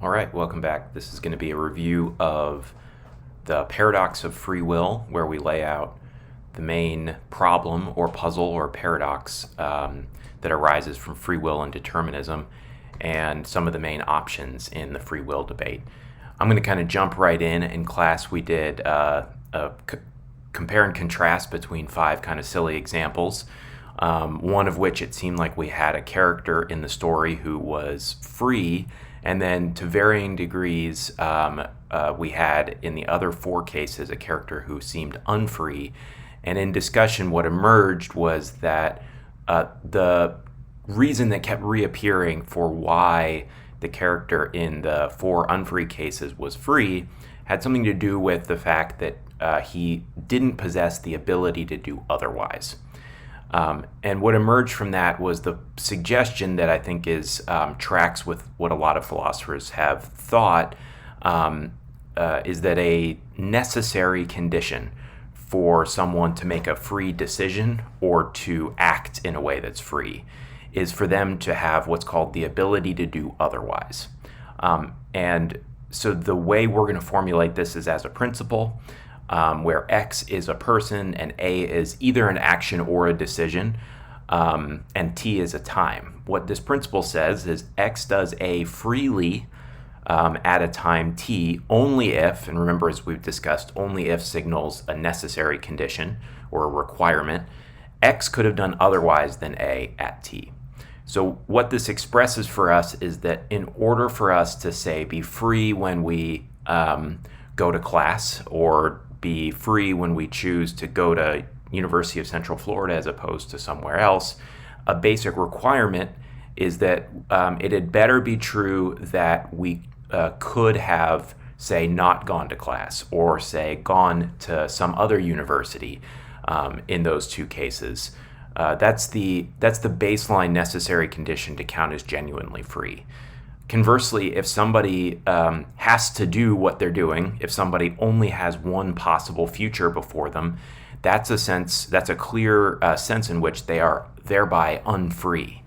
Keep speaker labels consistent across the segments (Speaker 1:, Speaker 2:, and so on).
Speaker 1: All right, welcome back. This is going to be a review of the paradox of free will, where we lay out the main problem or puzzle or paradox that arises from free will and determinism and some of the main options in the free will debate. I'm going to kind of jump right in. In class, we did a compare and contrast between 5 kind of silly examples, one of which it seemed like we had a character in the story who was free, and then to varying degrees, we had in the other 4 cases a character who seemed unfree. And in discussion, what emerged was that the reason that kept reappearing for why the character in the 4 unfree cases was free had something to do with the fact that he didn't possess the ability to do otherwise. And what emerged from that was the suggestion that I think is tracks with what a lot of philosophers have thought, is that a necessary condition for someone to make a free decision or to act in a way that's free is for them to have what's called the ability to do otherwise. And so the way we're going to formulate this is as a principle, where X is a person and A is either an action or a decision, and T is a time. What this principle says is X does A freely at a time T only if, and remember as we've discussed, only if signals a necessary condition or a requirement, X could have done otherwise than A at T. So what this expresses for us is that in order for us to, say, be free when we go to class, or be free when we choose to go to University of Central Florida as opposed to somewhere else, a basic requirement is that it had better be true that we could have, say, not gone to class, or, say, gone to some other university in those 2 cases. That's the baseline necessary condition to count as genuinely free. Conversely, if somebody has to do what they're doing, if somebody only has one possible future before them, that's a clear sense in which they are thereby unfree.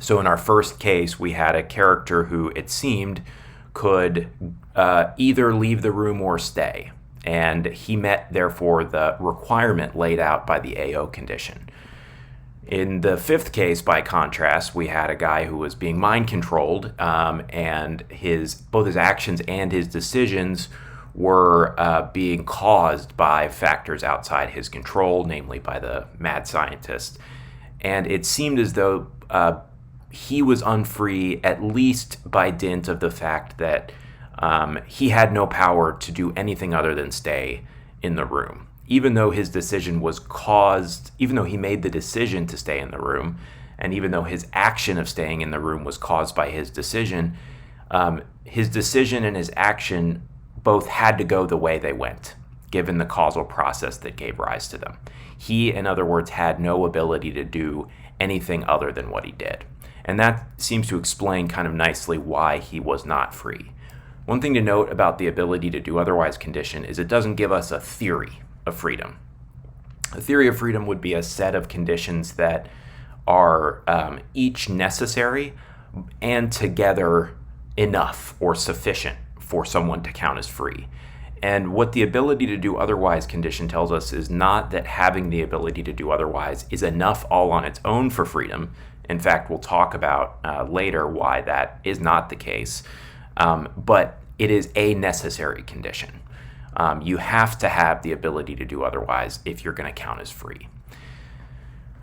Speaker 1: So in our first case, we had a character who, it seemed, could either leave the room or stay, and he met, therefore, the requirement laid out by the AO condition. In the 5th case, by contrast, we had a guy who was being mind-controlled, and both his actions and his decisions were being caused by factors outside his control, namely by the mad scientist. And it seemed as though he was unfree, at least by dint of the fact that he had no power to do anything other than stay in the room. Even though his decision was caused, even though he made the decision to stay in the room, and even though his action of staying in the room was caused by his decision and his action both had to go the way they went, given the causal process that gave rise to them. He, in other words, had no ability to do anything other than what he did. And that seems to explain kind of nicely why he was not free. One thing to note about the ability to do otherwise condition is it doesn't give us a theory of freedom. A theory of freedom would be a set of conditions that are each necessary and together enough or sufficient for someone to count as free. And what the ability to do otherwise condition tells us is not that having the ability to do otherwise is enough all on its own for freedom. In fact, we'll talk about later why that is not the case. But it is a necessary condition. You have to have the ability to do otherwise if you're going to count as free.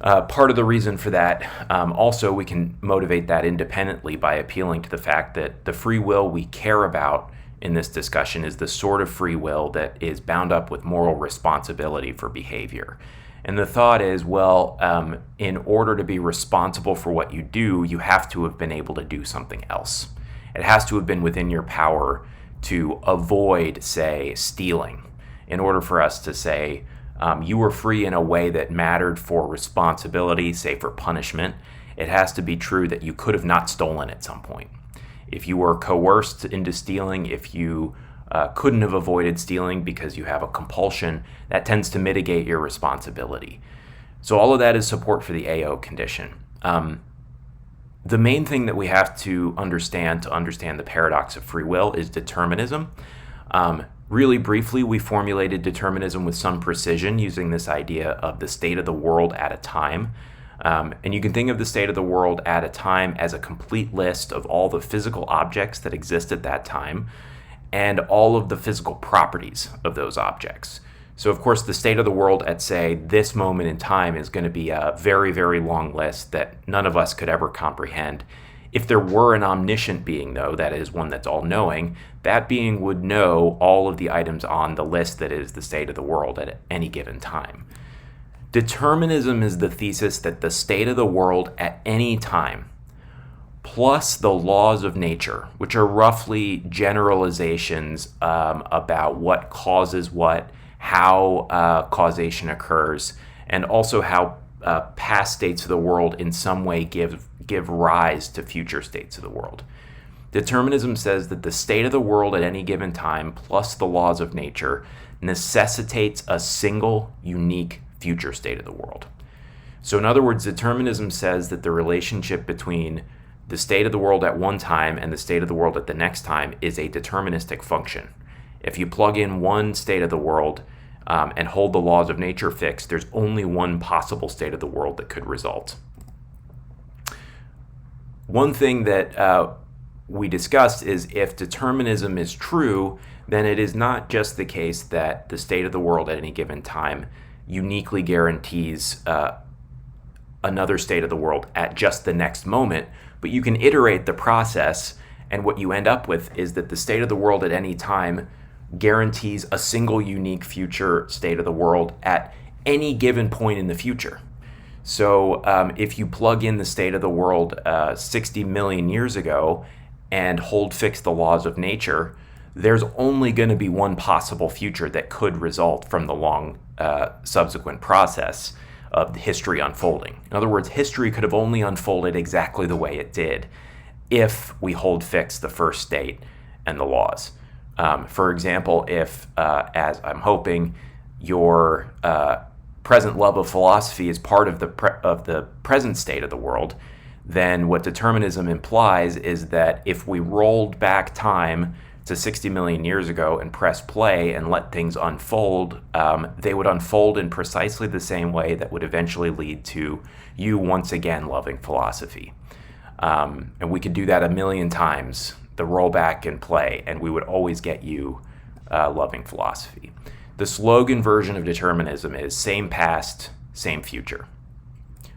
Speaker 1: Part of the reason for that, also we can motivate that independently by appealing to the fact that the free will we care about in this discussion is the sort of free will that is bound up with moral responsibility for behavior. And the thought is, well, in order to be responsible for what you do, you have to have been able to do something else. It has to have been within your power to avoid, say, stealing. In order for us to say you were free in a way that mattered for responsibility, say for punishment, it has to be true that you could have not stolen at some point. If you were coerced into stealing, if you couldn't have avoided stealing because you have a compulsion, that tends to mitigate your responsibility. So all of that is support for the AO condition. The main thing that we have to understand the paradox of free will is determinism. Really briefly, we formulated determinism with some precision using this idea of the state of the world at a time. And you can think of the state of the world at a time as a complete list of all the physical objects that exist at that time and all of the physical properties of those objects. So, of course, the state of the world at, say, this moment in time is going to be a very, very long list that none of us could ever comprehend. If there were an omniscient being, though, that is one that's all-knowing, that being would know all of the items on the list that is the state of the world at any given time. Determinism is the thesis that the state of the world at any time, plus the laws of nature, which are roughly generalizations about what causes what, how causation occurs, and also how past states of the world in some way give rise to future states of the world. Determinism says that the state of the world at any given time, plus the laws of nature, necessitates a single, unique future state of the world. So in other words, determinism says that the relationship between the state of the world at one time and the state of the world at the next time is a deterministic function. If you plug in one state of the world and hold the laws of nature fixed, there's only one possible state of the world that could result. One thing that we discussed is if determinism is true, then it is not just the case that the state of the world at any given time uniquely guarantees another state of the world at just the next moment, but you can iterate the process, and what you end up with is that the state of the world at any time guarantees a single unique future state of the world at any given point in the future. So if you plug in the state of the world 60 million years ago and hold fixed the laws of nature, there's only going to be one possible future that could result from the long subsequent process of history unfolding. In other words, history could have only unfolded exactly the way it did if we hold fixed the first state and the laws. For example, if, as I'm hoping, your present love of philosophy is part of the present state of the world, then what determinism implies is that if we rolled back time to 60 million years ago and press play and let things unfold, they would unfold in precisely the same way that would eventually lead to you once again loving philosophy. And we could do that a million times, the rollback and play, and we would always get you loving philosophy. The slogan version of determinism is same past, same future.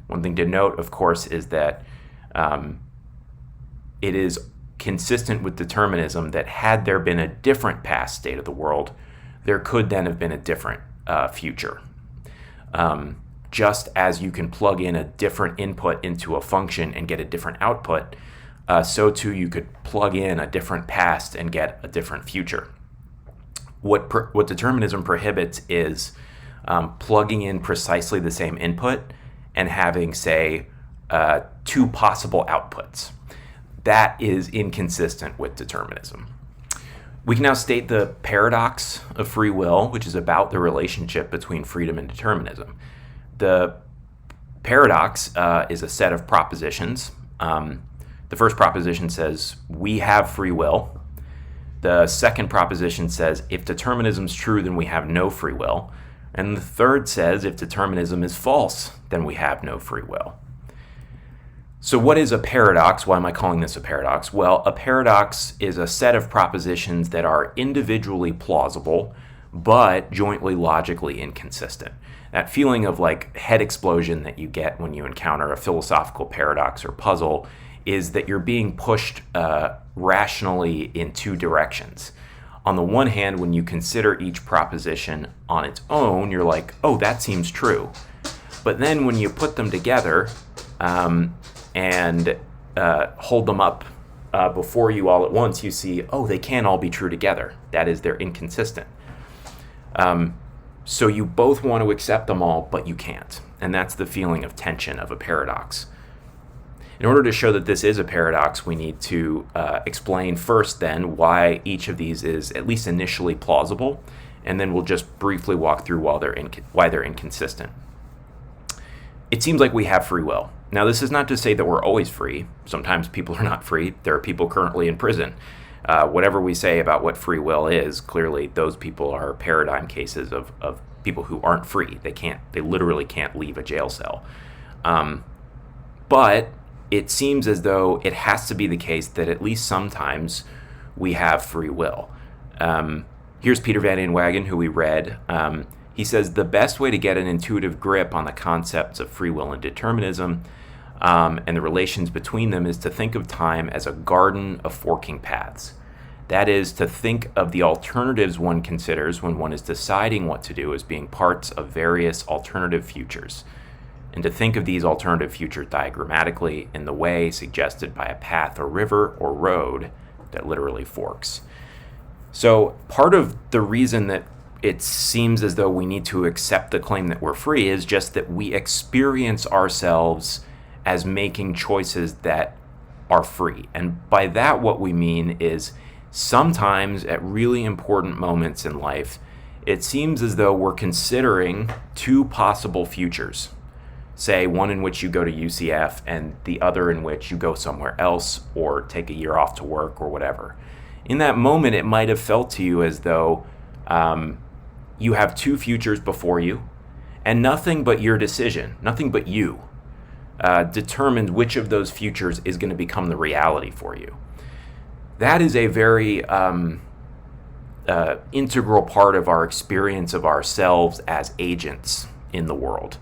Speaker 1: One thing to note, of course, is that it is consistent with determinism that had there been a different past state of the world, there could then have been a different future. Just as you can plug in a different input into a function and get a different output, so too you could plug in a different past and get a different future. What determinism prohibits is plugging in precisely the same input and having, say, two possible outputs. That is inconsistent with determinism. We can now state the paradox of free will, which is about the relationship between freedom and determinism. The paradox is a set of propositions. The first proposition says, we have free will. The second proposition says, if determinism is true, then we have no free will. And the third says, if determinism is false, then we have no free will. So what is a paradox? Why am I calling this a paradox? Well, a paradox is a set of propositions that are individually plausible, but jointly logically inconsistent. That feeling of like head explosion that you get when you encounter a philosophical paradox or puzzle is that you're being pushed rationally in two directions. On the one hand, when you consider each proposition on its own, you're like, oh, that seems true. But then when you put them together and hold them up before you all at once, you see, oh, they can't all be true together. That is, they're inconsistent. So you both want to accept them all, but you can't. And that's the feeling of tension of a paradox. In order to show that this is a paradox, we need to explain first then why each of these is at least initially plausible, and then we'll just briefly walk through why they're inconsistent. It seems like we have free will. Now, this is not to say that we're always free. Sometimes people are not free. There are people currently in prison. Whatever we say about what free will is, clearly those people are paradigm cases of people who aren't free. They literally can't leave a jail cell. But it seems as though it has to be the case that at least sometimes we have free will. Here's Peter Van Inwagen, who we read. He says, the best way to get an intuitive grip on the concepts of free will and determinism and the relations between them is to think of time as a garden of forking paths. That is, to think of the alternatives one considers when one is deciding what to do as being parts of various alternative futures, and to think of these alternative futures diagrammatically in the way suggested by a path or river or road that literally forks. So part of the reason that it seems as though we need to accept the claim that we're free is just that we experience ourselves as making choices that are free. And by that, what we mean is sometimes at really important moments in life, it seems as though we're considering two possible futures. Say one in which you go to UCF and the other in which you go somewhere else or take a year off to work or whatever. In that moment, it might have felt to you as though you have two futures before you, and nothing but your decision, nothing but you, determines which of those futures is going to become the reality for you. That is a very integral part of our experience of ourselves as agents in the world.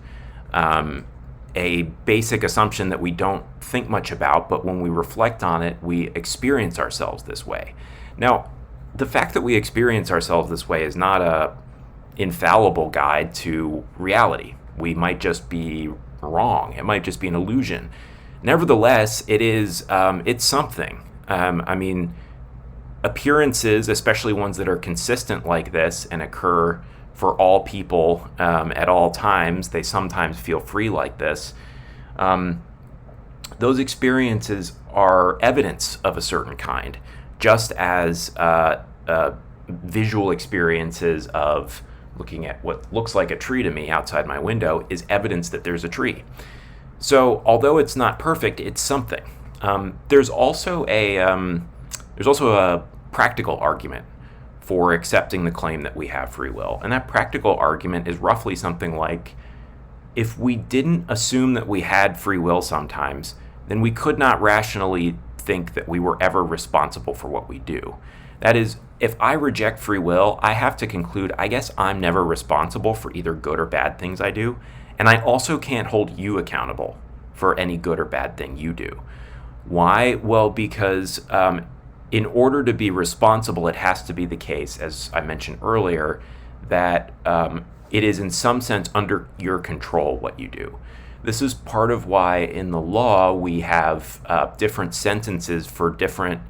Speaker 1: A basic assumption that we don't think much about, but when we reflect on it, we experience ourselves this way. Now, the fact that we experience ourselves this way is not a infallible guide to reality. We might just be wrong. It might just be an illusion. Nevertheless, it's something. Appearances, especially ones that are consistent like this and occur for all people at all times, they sometimes feel free like this. Those experiences are evidence of a certain kind, just as visual experiences of looking at what looks like a tree to me outside my window is evidence that there's a tree. So although it's not perfect, it's something. There's also a practical argument for accepting the claim that we have free will. And that practical argument is roughly something like, if we didn't assume that we had free will sometimes, then we could not rationally think that we were ever responsible for what we do. That is, if I reject free will, I have to conclude, I guess I'm never responsible for either good or bad things I do, and I also can't hold you accountable for any good or bad thing you do. Why? Well, because in order to be responsible, it has to be the case, as I mentioned earlier, that it is in some sense under your control what you do. This is part of why in the law we have different sentences for different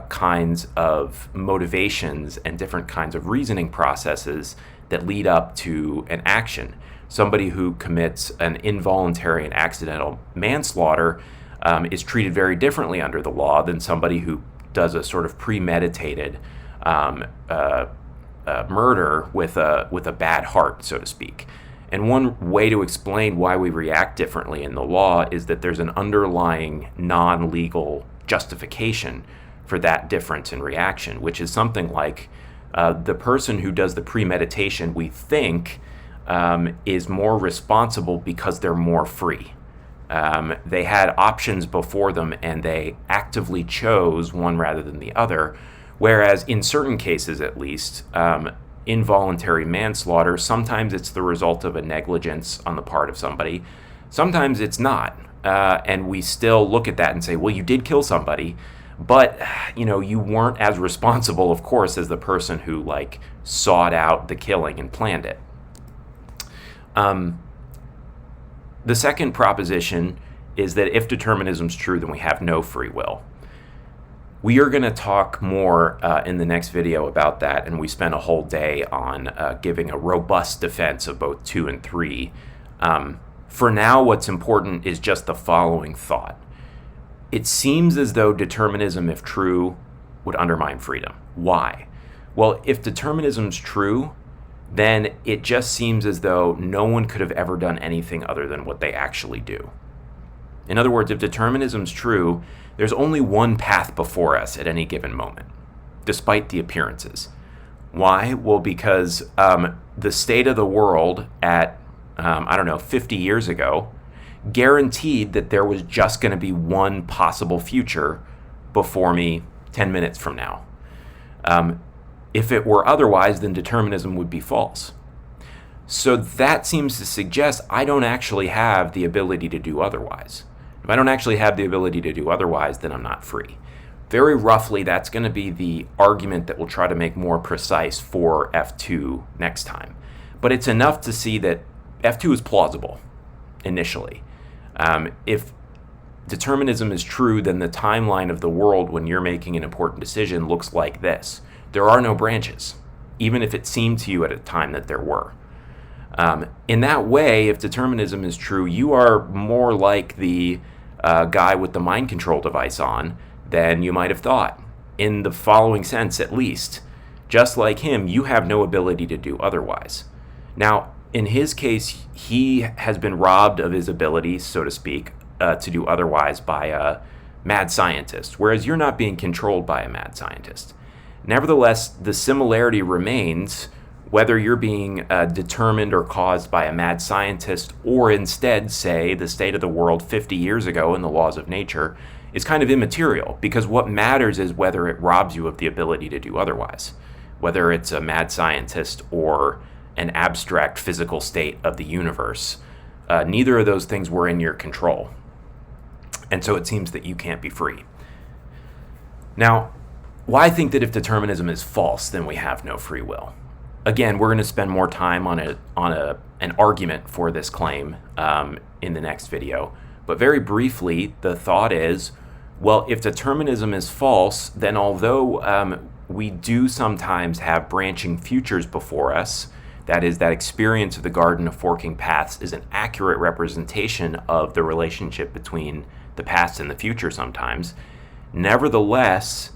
Speaker 1: kinds of motivations and different kinds of reasoning processes that lead up to an action. Somebody who commits an involuntary and accidental manslaughter is treated very differently under the law than somebody who does a sort of premeditated murder with a bad heart, so to speak. And one way to explain why we react differently in the law is that there's an underlying non-legal justification for that difference in reaction, which is something like the person who does the premeditation, we think, is more responsible because they're more free. They had options before them and they actively chose one rather than the other, whereas in certain cases at least, involuntary manslaughter, sometimes it's the result of a negligence on the part of somebody, sometimes it's not, and we still look at that and say, well, you did kill somebody, but you weren't as responsible, of course, as the person who sought out the killing and planned it. The second proposition is that if determinism is true, then we have no free will. We are going to talk more in the next video about that, and we spent a whole day on giving a robust defense of both 2 and 3. For now, what's important is just the following thought. It seems as though determinism, if true, would undermine freedom. Why? Well, if determinism is true, then it just seems as though no one could have ever done anything other than what they actually do. In other words, if determinism is true, there's only one path before us at any given moment, despite the appearances. Why? Well, because the state of the world at, 50 years ago guaranteed that there was just going to be one possible future before me 10 minutes from now. If it were otherwise, then determinism would be false. So that seems to suggest I don't actually have the ability to do otherwise. If I don't actually have the ability to do otherwise, then I'm not free. Very roughly, that's going to be the argument that we'll try to make more precise for F2 next time. But it's enough to see that F2 is plausible initially. If determinism is true, then the timeline of the world when you're making an important decision looks like this. There are no branches, even if it seemed to you at a time that there were. In that way, if determinism is true, you are more like the guy with the mind control device on than you might have thought, in the following sense at least. Just like him, you have no ability to do otherwise. Now, in his case, he has been robbed of his ability, so to speak, to do otherwise by a mad scientist, whereas you're not being controlled by a mad scientist. Nevertheless, the similarity remains whether you're being determined or caused by a mad scientist or instead, say, the state of the world 50 years ago in the laws of nature is kind of immaterial, because what matters is whether it robs you of the ability to do otherwise, whether it's a mad scientist or an abstract physical state of the universe. Neither of those things were in your control. And so it seems that you can't be free. Now, why think that if determinism is false, then we have no free will? Again, we're going to spend more time on an argument for this claim in the next video. But very briefly, the thought is, well, if determinism is false, then although we do sometimes have branching futures before us, that is, that experience of the Garden of Forking Paths is an accurate representation of the relationship between the past and the future sometimes, nevertheless,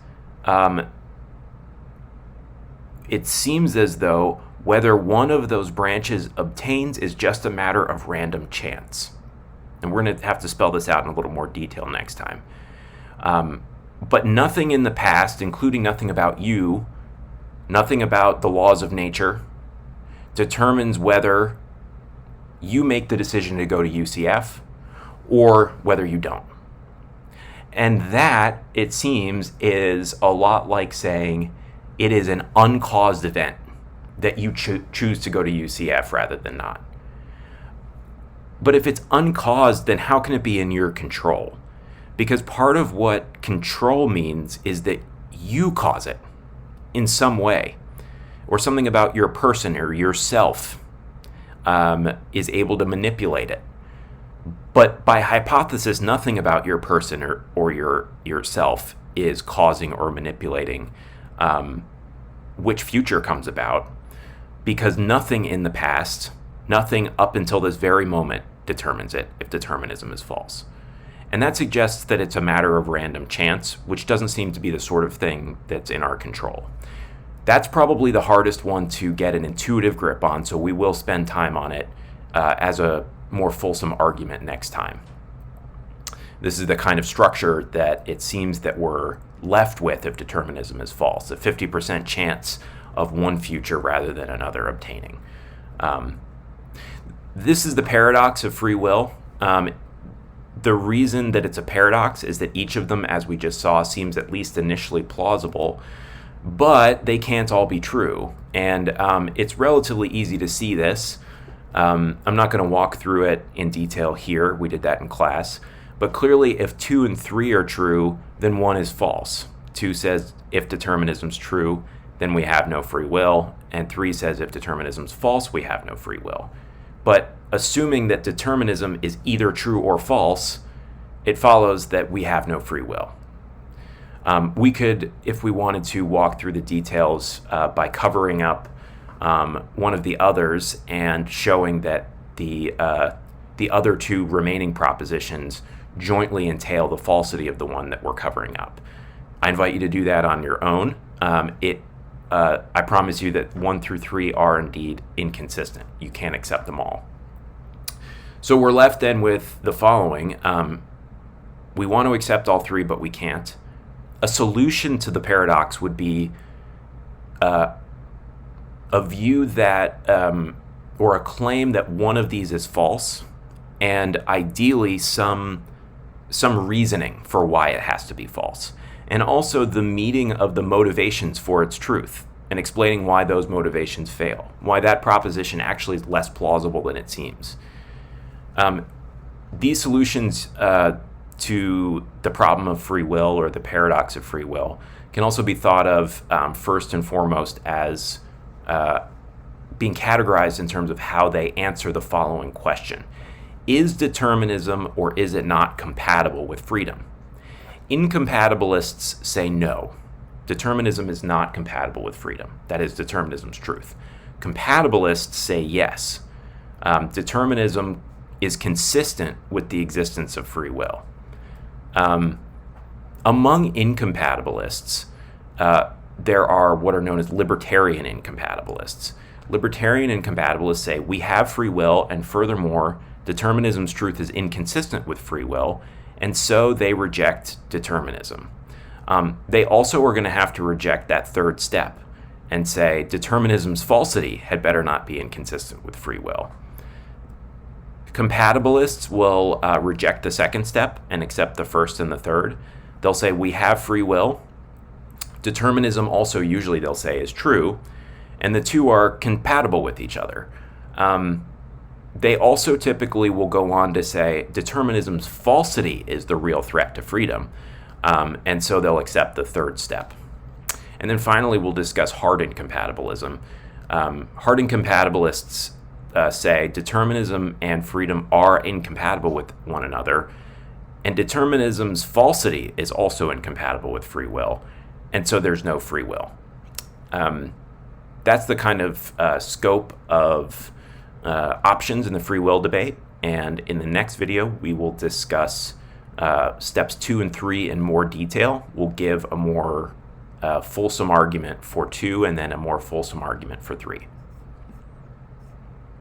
Speaker 1: it seems as though whether one of those branches obtains is just a matter of random chance. And we're going to have to spell this out in a little more detail next time. But nothing in the past, including nothing about you, nothing about the laws of nature, determines whether you make the decision to go to UCF or whether you don't. And that, it seems, is a lot like saying it is an uncaused event that you choose to go to UCF rather than not. But if it's uncaused, then how can it be in your control? Because part of what control means is that you cause it in some way, or something about your person or yourself is able to manipulate it. But by hypothesis, nothing about your person or yourself is causing or manipulating which future comes about, because nothing in the past, nothing up until this very moment determines it if determinism is false. And that suggests that it's a matter of random chance, which doesn't seem to be the sort of thing that's in our control. That's probably the hardest one to get an intuitive grip on, so we will spend time on it as a more fulsome argument next time. This is the kind of structure that it seems that we're left with if determinism is false, a 50% chance of one future rather than another obtaining. This is the paradox of free will. The reason that it's a paradox is that each of them, as we just saw, seems at least initially plausible, but they can't all be true. And it's relatively easy to see this. I'm not going to walk through it in detail here. We did that in class. But clearly, if 2 and 3 are true, then 1 is false. 2 says if determinism's true, then we have no free will. And 3 says if determinism's false, we have no free will. But assuming that determinism is either true or false, it follows that we have no free will. We could, if we wanted to, walk through the details by covering up one of the others and showing that the other 2 remaining propositions jointly entail the falsity of the one that we're covering up. I invite you to do that on your own. I promise you that 1 through 3 are indeed inconsistent. You can't accept them all. So we're left then with the following. we want to accept all three, but we can't. A solution to the paradox would be a view that, or a claim that one of these is false, and ideally some reasoning for why it has to be false. And also the meeting of the motivations for its truth and explaining why those motivations fail, why that proposition actually is less plausible than it seems. These solutions to the problem of free will, or the paradox of free will, can also be thought of first and foremost as being categorized in terms of how they answer the following question. Is determinism or is it not compatible with freedom? Incompatibilists say no. Determinism is not compatible with freedom. That is determinism's truth. Compatibilists say yes. Determinism is consistent with the existence of free will. Among incompatibilists, there are what are known as libertarian incompatibilists. Libertarian incompatibilists say we have free will, and furthermore, determinism's truth is inconsistent with free will, and so they reject determinism. They also are going to have to reject that third step and say determinism's falsity had better not be inconsistent with free will. Compatibilists will reject the second step and accept the first and the third. They'll say we have free will. Determinism also usually they'll say is true, and the two are compatible with each other. They also typically will go on to say determinism's falsity is the real threat to freedom, and so they'll accept the third step. And then finally, we'll discuss hard incompatibilism. Hard incompatibilists say determinism and freedom are incompatible with one another, and determinism's falsity is also incompatible with free will, and so there's no free will. That's the kind of scope of options in the free will debate, and in the next video we will discuss steps 2 and 3 in more detail. We'll give a more fulsome argument for 2 and then a more fulsome argument for 3.